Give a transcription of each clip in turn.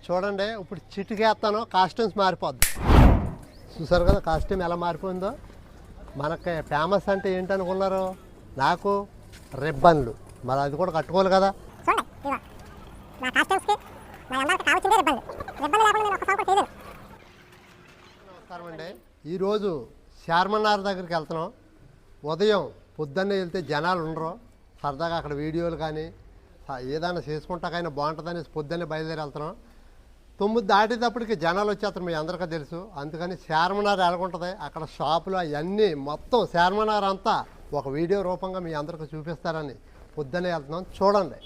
చూడండి ఇప్పుడు చిటికేస్తాను కాస్ట్యూమ్స్ మారిపోద్ది. చూసారు కదా కాస్ట్యూమ్ ఎలా మారిపోయిందో. మనకి ఫేమస్ అంటే ఏంటనుకున్నారు? నాకు రిబ్బన్లు, మరి అది కూడా కట్టుకోవాలి కదా. నమస్కారం అండి. ఈరోజు చార్మన్నార్ దగ్గరికి వెళ్తున్నాం. ఉదయం పొద్దున్నే వెళ్తే జనాలు ఉండరు, సరదాగా అక్కడ వీడియోలు కానీ ఏదైనా చేసుకుంటాకైనా బాగుంటుందని పొద్దున్నే బయలుదేరి వెళ్తున్నాం. 9 దాటేటప్పటికి జనాలు వచ్చేస్తారు, మీ అందరికీ తెలుసు. అందుకని చార్మన్నార్ ఎలాగుంటుంది, అక్కడ షాపులు అవన్నీ మొత్తం చార్మన్నార్ అంతా ఒక వీడియో రూపంగా మీ అందరికీ చూపిస్తారని పొద్దున్నే వెళ్తున్నాం. చూడండి.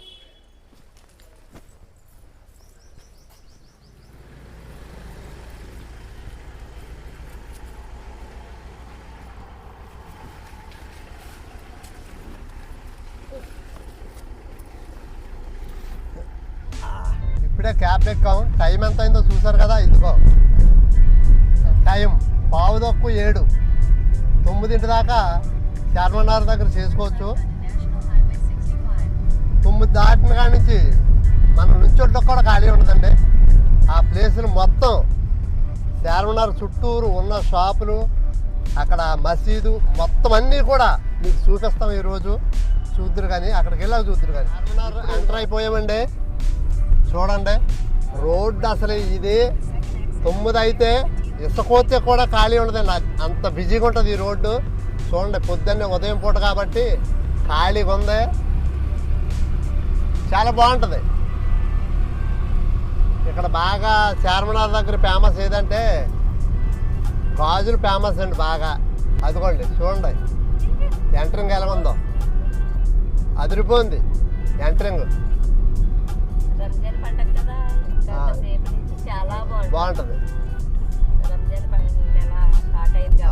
ఇప్పుడే క్యాబ్ ఎక్కాం. టైం ఎంత అయిందో చూసారు కదా. ఇదిగో టైం 7:15. 9 దాకా చార్మన్నార్ దగ్గర చేసుకోవచ్చు. 9 దాటిన కాడి నుంచి మనం నుంచోట్లో కూడా ఖాళీ ఉండదండి. ఆ ప్లేసులు మొత్తం చార్మన్నార్ చుట్టూరు ఉన్న షాపులు, అక్కడ మసీదు మొత్తం అన్నీ కూడా మీకు చూపిస్తాం. ఈరోజు చూద్దరు కానీ, అక్కడికి వెళ్ళాక చూద్దరు కానీ. చార్మన్నార్ ఎంటర్ అయిపోయామండి. చూడండి రోడ్డు అసలు ఇది 9 అయితే ఇసుకొస్తే కూడా ఖాళీ ఉండదండి, అంత బిజీగా ఉంటుంది ఈ రోడ్డు. చూడండి పొద్దున్నే ఉదయం పూట కాబట్టి ఖాళీగా ఉంది, చాలా బాగుంటుంది. ఇక్కడ బాగా చార్మన్నార్ దగ్గర ఫేమస్ ఏదంటే గాజులు ఫేమస్ అండి బాగా. అదిగోండి చూడండి ఎంట్రింగ్ ఎలా ఉందో, అదిరిపోయింది ఎంట్రింగ్. బాగుంటుంది.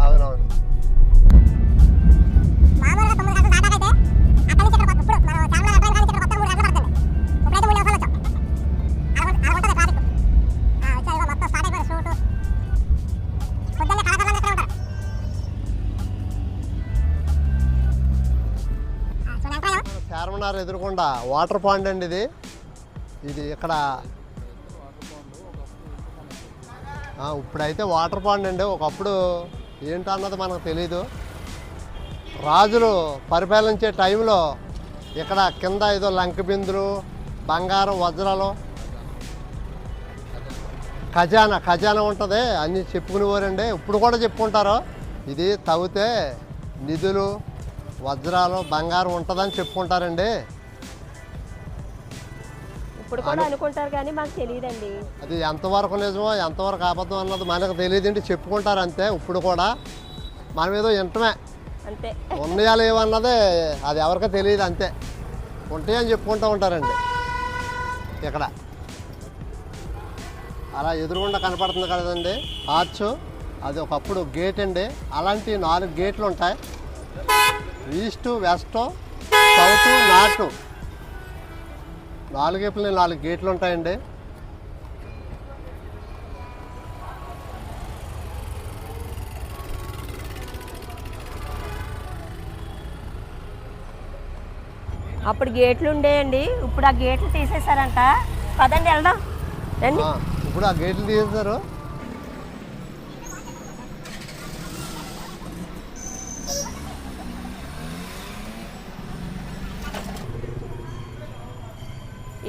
అవునవును. చార్మన్నార్ ఎదురుకుండా వాటర్ పాండ్ అండి ఇది. ఇది ఇక్కడ ఇప్పుడైతే వాటర్ పాండ్ అండి. ఒకప్పుడు ఏంటన్నది మనకు తెలీదు. రాజులు పరిపాలించే టైంలో ఇక్కడ కింద ఏదో లంక బిందులు, బంగారం, వజ్రాలు, ఖజానా ఉంటుంది అన్నీ చెప్పుకునేవారండి. ఇప్పుడు కూడా చెప్పుకుంటారు. ఇది తవ్వితే నిధులు, వజ్రాలు, బంగారం ఉంటుందని చెప్పుకుంటారండి. ఇప్పుడు కూడా అనుకుంటారు కానీ మాకు తెలియదండి. అది ఎంతవరకు నిజమో ఎంతవరకు అబద్ధం అన్నది మనకు తెలియదండి, చెప్పుకుంటారు అంతే. ఇప్పుడు కూడా మనం ఏదో వింటమే అంతే, ఉన్నాయా లేవన్నది అది ఎవరికీ తెలియదు అంతే. ఉంటాయని చెప్పుకుంటూ ఉంటారండి. ఇక్కడ అలా ఎదురుగుండా కనపడుతుంది కదండి ఆర్చ్, అది ఒకప్పుడు గేట్ అండి. అలాంటి 4 గేట్లు ఉంటాయి. ఈస్ట్, వెస్ట్, సౌత్, నార్త్ 4 వైపులని 4 గేట్లు ఉంటాయండి. అప్పుడు గేట్లు ఉండేయండి, ఇప్పుడు ఆ గేట్లు తీసేశారంట. పదండి వెళ్దాం. ఇప్పుడు ఆ గేట్లు తీసేశారు.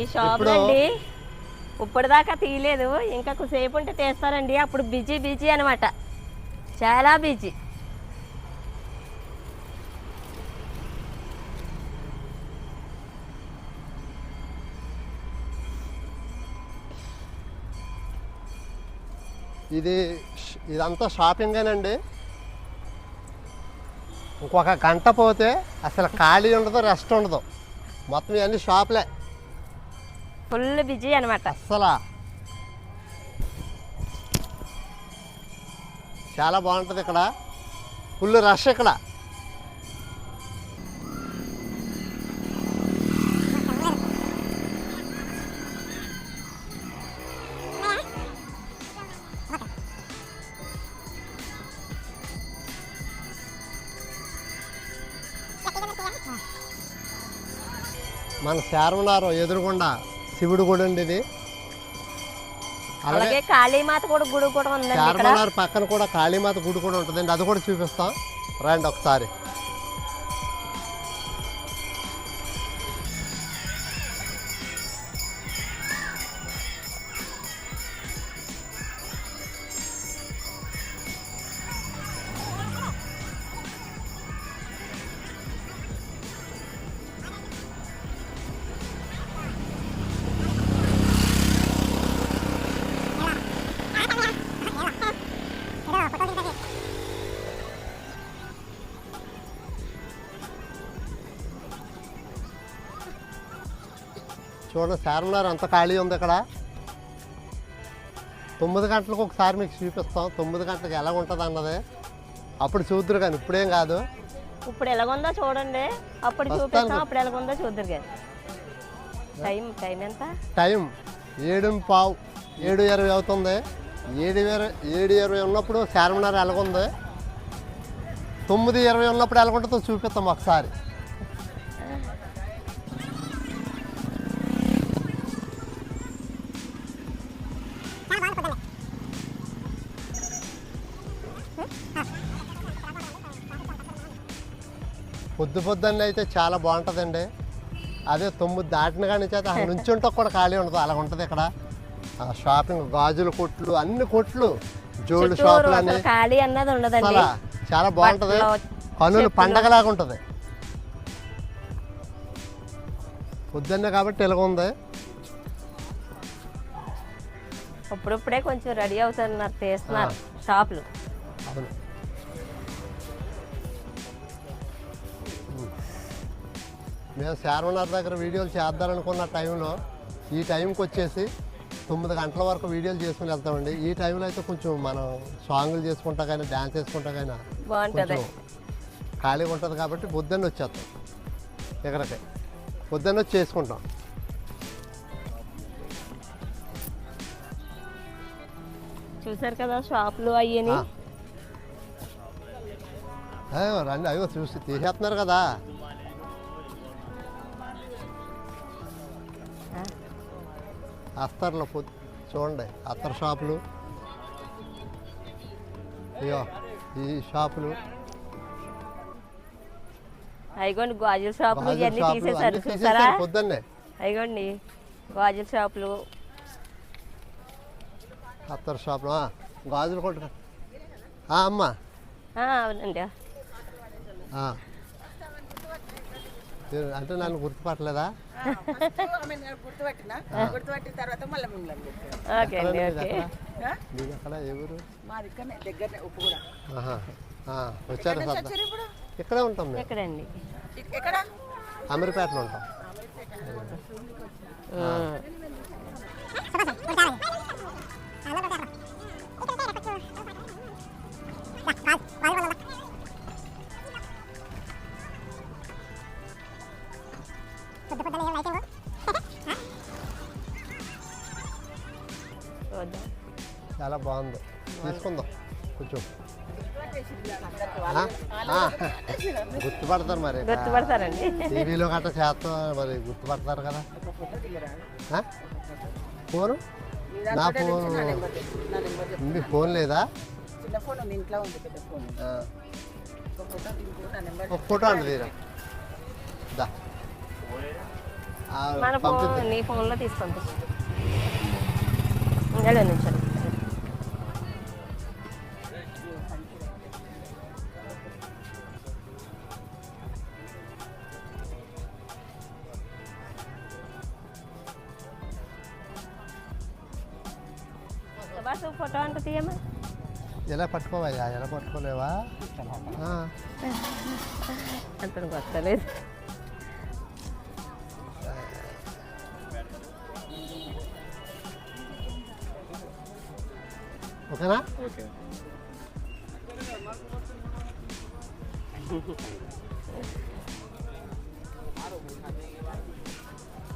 ఈ షాప్ అండి ఇప్పటిదాకా తీయలేదు, ఇంకా కొద్దిసేపు ఉంటే తీస్తారండి. అప్పుడు బిజీ అనమాట, చాలా బిజీ. ఇదంతా షాపింగేనండి. ఇంకొక గంట పోతే అసలు ఖాళీ ఉండదు, రెస్ట్ ఉండదు. మొత్తం ఇవన్నీ షాపులే, ఫుల్ బిజీ అనమాట. అసలు చాలా బాగుంటుంది ఇక్కడ, ఫుల్ రష్ ఇక్కడ. మన చార్మన్నార్ ఎదురుగుండా శివుడు గుడి అండి ఇది. అలాగే కాళీమాత కూడా గుడి కూడా ఉందండి ఇక్కడ. చార్మినార్ పక్కన కూడా కాళీమాత గుడి కూడా ఉంటుందండి, అది కూడా చూపిస్తాం రండి ఒకసారి. చూడండి చార్మినార్ అంత ఖాళీ ఉంది ఇక్కడ. 9 గంటలకు ఒకసారి మీకు చూపిస్తాం, 9 గంటలకు ఎలా ఉంటుంది అన్నది అప్పుడు చూద్దరు కానీ ఇప్పుడేం కాదు. ఇప్పుడు ఎలాగుందో చూడండి, అప్పుడు చూపిస్తాం, అప్పుడు ఎలాగుందో చూద్దరు కానీ. టైం ఎంత? టైం 7:15, 7:20 అవుతుంది. 7:20 ఉన్నప్పుడు చార్మినార్ ఎలాగుంది, 9:20 ఉన్నప్పుడు ఎలాగుంటుందో చూపిస్తాం ఒకసారి. పొద్దున్నే అయితే చాలా బాగుంటుందండి. అదే 9 దాటిన కానీ చేత నుంచుంటే కూడా ఖాళీ ఉండదు, అలా ఉంటుంది ఇక్కడ. షాపింగ్, గాజుల కొట్లు, అన్ని కొట్లు, జోళ్ళు షాపులు అన్ని ఖాళీ అన్నది ఉండదండి. చాలా బాగుంటుంది, కనులు పండగలాగా ఉంటుంది. పొద్దున్నే కాబట్టి ఇలాగ ఉంది. అప్పుడప్పుడే కొంచెం రెడీ అవుతున్నారు, తీస్తున్నారు షాపులు. అవును, మేము చార్మినార్ దగ్గర వీడియోలు చేద్దామనుకున్న టైంలో ఈ టైంకి వచ్చేసి 9 గంటల వరకు వీడియోలు చేసుకుని వెళ్తామండి. ఈ టైంలో అయితే కొంచెం మనం సాంగులు చేసుకుంటా కానీ డ్యాన్స్ చేసుకుంటా కానీ బాగుంటుంది, ఖాళీగా ఉంటుంది. కాబట్టి పొద్దున్న వచ్చేస్తాం ఇక్కడికి, పొద్దున్న వచ్చి చేసుకుంటాం. చూసారు కదా షాపులు అయ్యని. రండి, అయ్యో చూసి తీసేస్తున్నారు కదా. అత్తర్లో చూడండి, అత్తర్ షాపులు, అయ్యో ఈ షాపులు, అయిగోండి గాజుల షాపులు ఇవన్నీ తీసేశారు చూసారా. పొద్దున్నే అయిగోండి గాజుల షాపులు, అత్తర్ షాపులు, గాజులు కొట్టు అమ్మా. అవునండి. అంటే నన్ను గుర్తుపట్టలేదా? గుర్తుపట్టిన తర్వాత మళ్ళీ మీరు ఎక్కడ, ఎవరు? మా దగ్గర ఉప్పు కూడా వచ్చారు సార్, ఇక్కడే ఉంటాం మేము. ఎక్కడండి? ఎక్కడ? అమీర్పేటలో ఉంటాం. చాలా బాగుంది, తీసుకుందాం కొంచెం. గుర్తుపడతారు మరి, గుర్తుపడతారండి. టీవీలో గట్రా చేస్తాం మరి, గుర్తుపడతారు కదా. ఫోను, నా ఫోన్, మీ ఫోన్ లేదా? ఒక ఫోటో అండి తీరా, మన ఫోన్ నీ ఫోన్లో తీసుకుంటా. ఇంకా నిమిషాలు. ఫోటో అంటే తీయమా, ఎలా పట్టుకోవయ్యా, ఎలా పట్టుకోలేవా? అంత వస్తలేదు. ఓకేనా?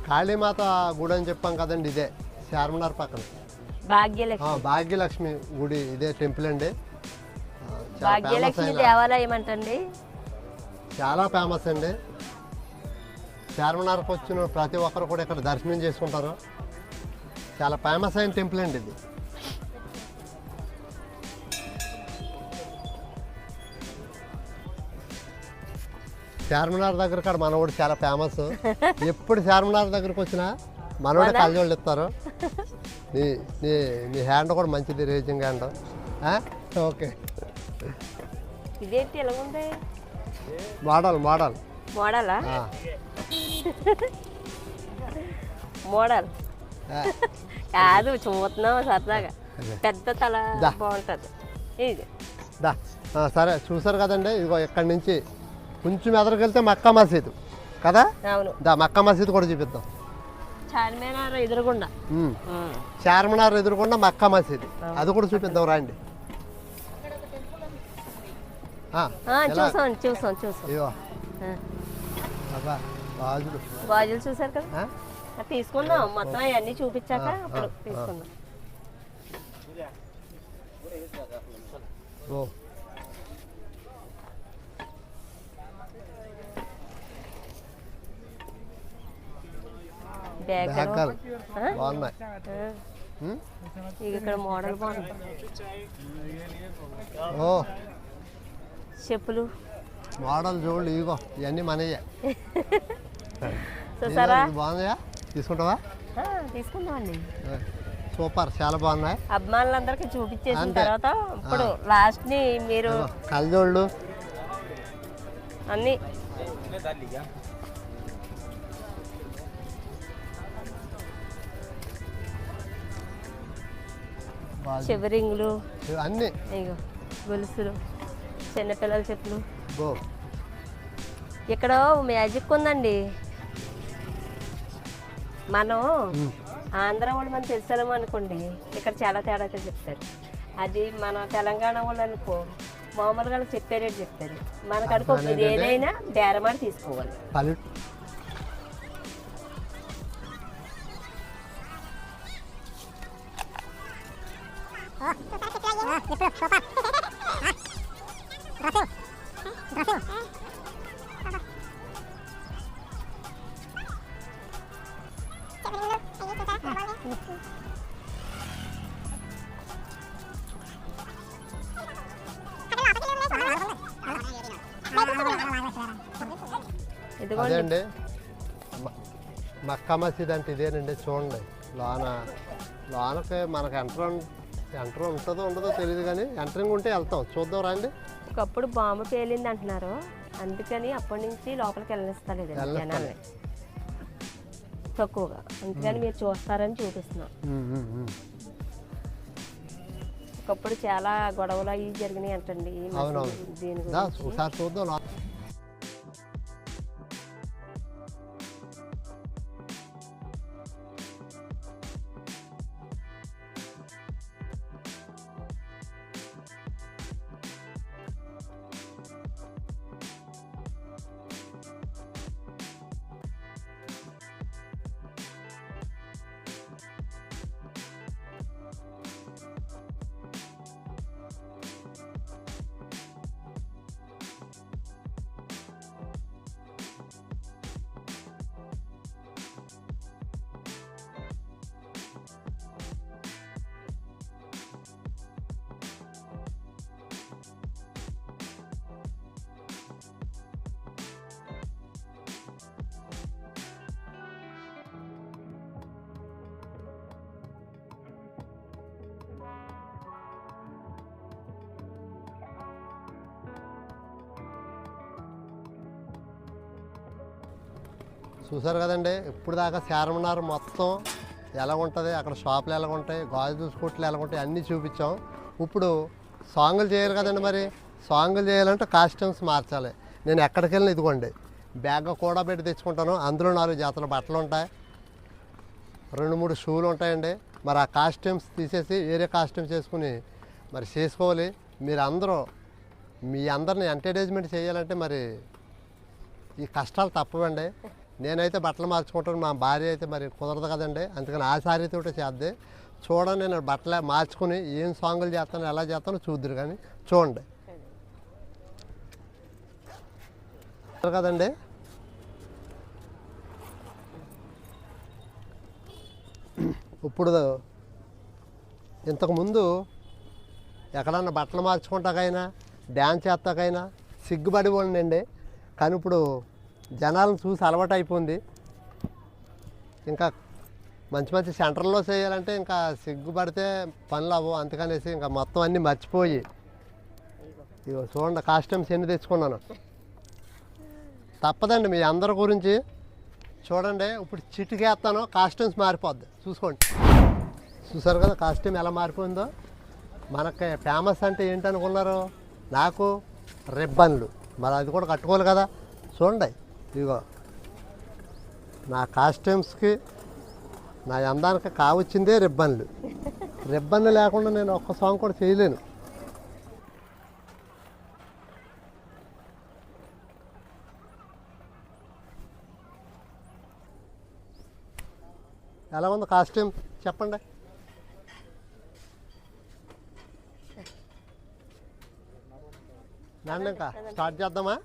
కాళీమాత గుడి అని చెప్పాం కదండి, ఇదే చార్మినార్ పక్కన భాగ్యలక్ష్మి గుడి, ఇదే టెంపుల్ అండి. భాగ్యలక్ష్మి దేవాలయం అంటండి, చాలా ఫేమస్ అండి. చార్మినార్కి వచ్చిన ప్రతి ఒక్కరు కూడా ఇక్కడ దర్శనం చేసుకుంటారు. చాలా ఫేమస్ అయిన టెంపుల్ అండి ఇది. చార్మినార్ దగ్గర కాడ మనోడు చాలా ఫేమస్. ఎప్పుడు చార్మినార్ దగ్గరకు వచ్చినా మనోడే కళ్ళజోళ్ళు ఇస్తారు. నీ నీ నీ హ్యాండ్ కూడా మంచిది, రేజింగ్ హ్యాండ్. ఓకే. ఇదేంటి ఎలా ఉంది? Model model మోడలా? మోడల్ కాదు, చూస్తున్నావు సరదాగా. పెద్ద తల బాగుంటుంది ఇది. దా సరే చూసారు కదండి. ఇదిగో ఇక్కడి నుంచి కొంచెం ఎదరికెళ్తే మక్కా మసీదు కదా. అవును. దా మక్కా మసీదు కూడా చూపిద్దాం. చార్మినార్ ఎదురుగుండా. చార్మినార్ ఎదురుగుండా మక్కా మసీదు, అది కూడా చూపిద్దాం రండి. చూసాం చూసాం చూసాం. ఇగో అబ్బా గాజులు గాజులు చూసారు కదా. తీసుకుందాం మొత్తం అవన్నీ చూపించాక అప్పుడు తీసుకుందాం. ఓ బ్యాగ్ బాగున్నాయి. ఇక్కడ మోడల్ బాగుంది. ఓ చెప్పులు మోడల్ చూడు. ఇగో ఇవన్నీ మనయ్యే. చూసారా? బాగున్నాయా? తీసుకుంటావా? తీసుకుందామండి. సూపర్, చాలా బాగున్నాయి. అభిమానులందరికీ చూపించేసిన తర్వాత ఇప్పుడు లాస్ట్ ని మీరు కళ్ళజోళ్ళు అన్ని చివరింగులు అన్ని, ఇగో గొలుసులు, చిన్నపిల్లల చెప్పులు. గో ఇక్కడ మ్యాజిక్ ఉందండి. మనం ఆంధ్ర వాళ్ళు మనం తెలుసాము అనుకోండి, ఇక్కడ చాలా తేడాగా చెప్తారు. అది మన తెలంగాణ వాళ్ళు అనుకో మామూలుగా చెప్పే రేటు చెప్తారు. మనకు అనుకో ఇది ఏదైనా బేరమాడి తీసుకోవాలి. అదేండి మక్కా మసీద్ అంటే ఇదేనండి. చూడండి లోనకి మనకు ఎంటర్ ఉంటుందో ఉండదో తెలియదు, కానీ ఎంటరింగ్ ఉంటే వెళ్తాం. చూద్దాం రండి. ఒకప్పుడు బాంబు పేలింది అంటున్నారు, అందుకని అప్పటి నుంచి లోపలికి వెళ్ళనిస్తలేదు జనాల్ని తక్కువగా. అందుకని మీరు చూస్తారని చూపిస్తున్నాం. ఒకప్పుడు చాలా గొడవలు అవి జరిగినాయి అంటండి దీని గురించి. ఒకసారి చూద్దాం. చూసారు కదండి. ఇప్పుడు దాకా చార్మినార్ మొత్తం ఎలా ఉంటుంది, అక్కడ షాపులు ఎలా ఉంటాయి, గాజు స్కూట్లు ఎలా ఉంటాయి అన్నీ చూపించాం. ఇప్పుడు సాంగులు చేయాలి కదండి. మరి సాంగులు చేయాలంటే కాస్ట్యూమ్స్ మార్చాలి. నేను ఎక్కడికి వెళ్ళిన ఇదిగోండి బ్యాగ్ కూడా పెట్టి తెచ్చుకుంటాను. అందులో 4 జతల బట్టలు ఉంటాయి, 2-3 షూలు ఉంటాయండి. మరి ఆ కాస్ట్యూమ్స్ తీసేసి వేరే కాస్ట్యూమ్స్ చేసుకుని మరి చేసుకోవాలి. మీరు అందరూ మీ అందరిని ఎంటర్టైన్మెంట్ చేయాలంటే మరి ఈ కష్టాలు తప్పవండి. నేనైతే బట్టలు మార్చుకుంటాను, మా భార్య అయితే మరి కుదరదు కదండి. అందుకని ఆ సారీతో చేద్దే. చూడండి, నేను బట్టలు మార్చుకుని ఏం సాంగులు చేస్తాను, ఎలా చేస్తానో చూద్దరు. కానీ చూడండి కదండి. ఇప్పుడు ఇంతకుముందు ఎక్కడన్నా బట్టలు మార్చుకుంటాకైనా డ్యాన్స్ చేస్తాకైనా సిగ్గుపడి ఉండండి. కానీ ఇప్పుడు జనాలను చూసి అలవాటు అయిపోయింది. ఇంకా మంచి మంచి సెంటర్లో చేయాలంటే ఇంకా సిగ్గుపడితే పనులు అవ్వవు. అందుకనేసి ఇంకా మొత్తం అన్నీ మర్చిపోయి ఇగో చూడండి కాస్ట్యూమ్స్ ఎన్ని తెచ్చుకున్నాను. తప్పదండి మీ అందరి గురించి చూడండి. ఇప్పుడు చిటికేస్తాను కాస్ట్యూమ్స్ మారిపోద్ది చూసుకోండి. చూసారు కదా కాస్ట్యూమ్ ఎలా మారిపోయిందో. మనకి ఫేమస్ అంటే ఏంటనుకున్నారు? నాకు రిబ్బన్లు, మరి అది కూడా కట్టుకోవాలి కదా. చూడండి ఇదిగో నా కాస్ట్యూమ్స్కి నా అందానికి కావచ్చిందే రిబ్బన్లు. రిబ్బన్లు లేకుండా నేను ఒక్క సాంగ్ కూడా చేయలేను. ఎలా ఉంది కాస్ట్యూమ్ చెప్పండి. నన్ను ఇంకా స్టార్ట్ చేద్దామా?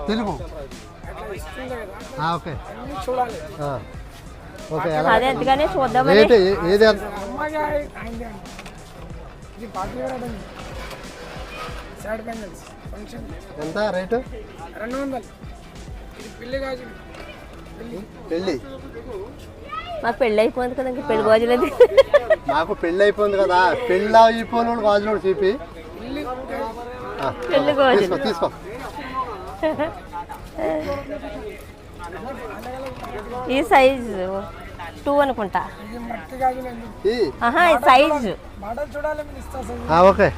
Telugu okay okay. అదే అందుకనే చూద్దామని. రేట్ ఏది ఎంత రేటు? 200. పెళ్ళి మాకు పెళ్ళి అయిపోయింది కదా, ఇంకా పెళ్లి గాజులది. నాకు పెళ్ళి అయిపోయింది కదా. పెళ్ళి అయిపోయిన గాజులు చూపి పెళ్లి గాజులు తీసుకో. ఈ సైజు 2 అనుకుంటా. ఈ సైజు ఓకే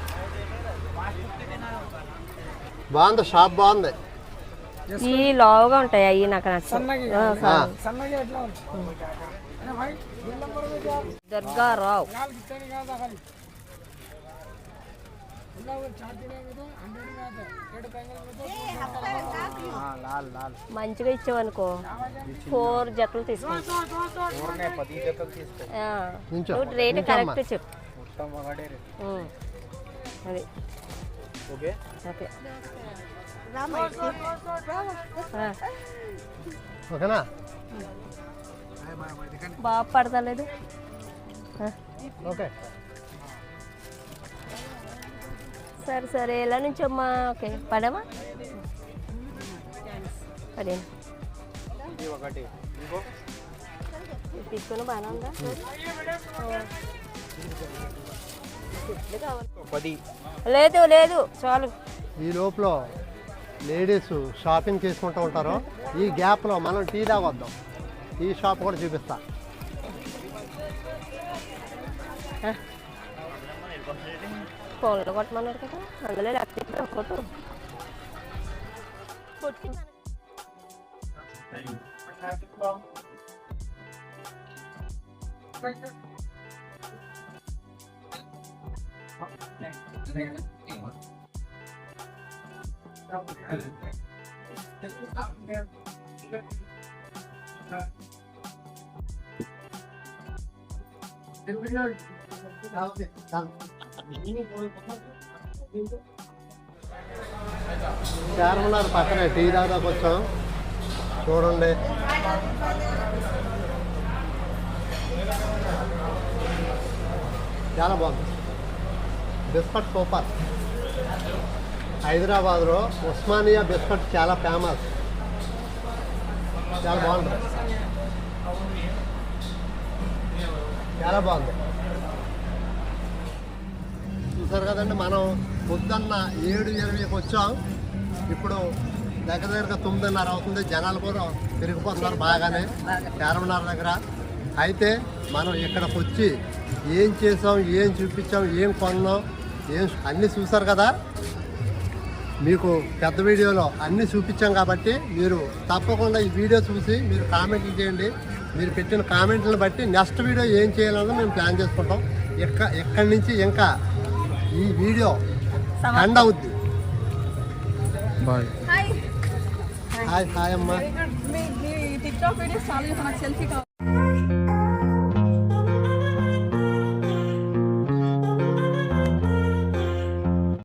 బాగుంది. షాప్ బాగుంది. ఈ లావుగా ఉంటాయి అవి నాకు నచ్చాయి. దుర్గారావు మంచిగా ఇచ్చావనుకో 4 జతలు తీసుకుంటా. రేటు కరెక్ట్ చెప్పు. అది ఓకే. ఓకేనా? బాగా పడతలేదు. ఓకే సరే సరే ఎలా నుంచి అమ్మా? ఓకే పడమా? పడేను తీసుకుని బాగా ఉందా? లేదు లేదు చాలు. ఈ లోపల లేడీస్ షాపింగ్ చేసుకుంటూ ఉంటారు. ఈ గ్యాప్లో మనం టీ తాగొద్దాం. ఈ షాప్ కూడా చూపిస్తా. ఫోన్లో కొట్టమన్నారు కదా, అందులో లేకపోతే ఫోటో చార్మినార్ పక్కనే టీ దాదాపు వచ్చాం. చూడండి చాలా బాగుంది. Biscuit super. హైదరాబాద్లో ఉస్మానియా బిస్కట్ చాలా ఫేమస్. చాలా బాగుంది. చాలా బాగుంది. చూసారు కదండి, మనం పొద్దున్న 7:20కి వచ్చాం. ఇప్పుడు దగ్గర 9:30 అవుతుంది. జనాలు కూడా పెరిగిపోతున్నారు బాగానే చార్మినార్ దగ్గర. అయితే మనం ఇక్కడికి వచ్చి ఏం చేసాం, ఏం చూపించాం, ఏం కొన్నాం, అన్నీ చూసారు కదా. మీకు పెద్ద వీడియోలో అన్నీ చూపించాం కాబట్టి మీరు తప్పకుండా ఈ వీడియో చూసి మీరు కామెంట్లు చేయండి. మీరు పెట్టిన కామెంట్లను బట్టి నెక్స్ట్ వీడియో ఏం చేయాలన్నా మేము ప్లాన్ చేసుకుంటాం. ఎక్కడి నుంచి ఇంకా ఈ వీడియో ఎండ్ అవుద్ది. బాయ్. హాయ్ హాయ్ అమ్మా. మీ టిక్ టాక్ వీడియోస్ చాలా సెల్ఫీ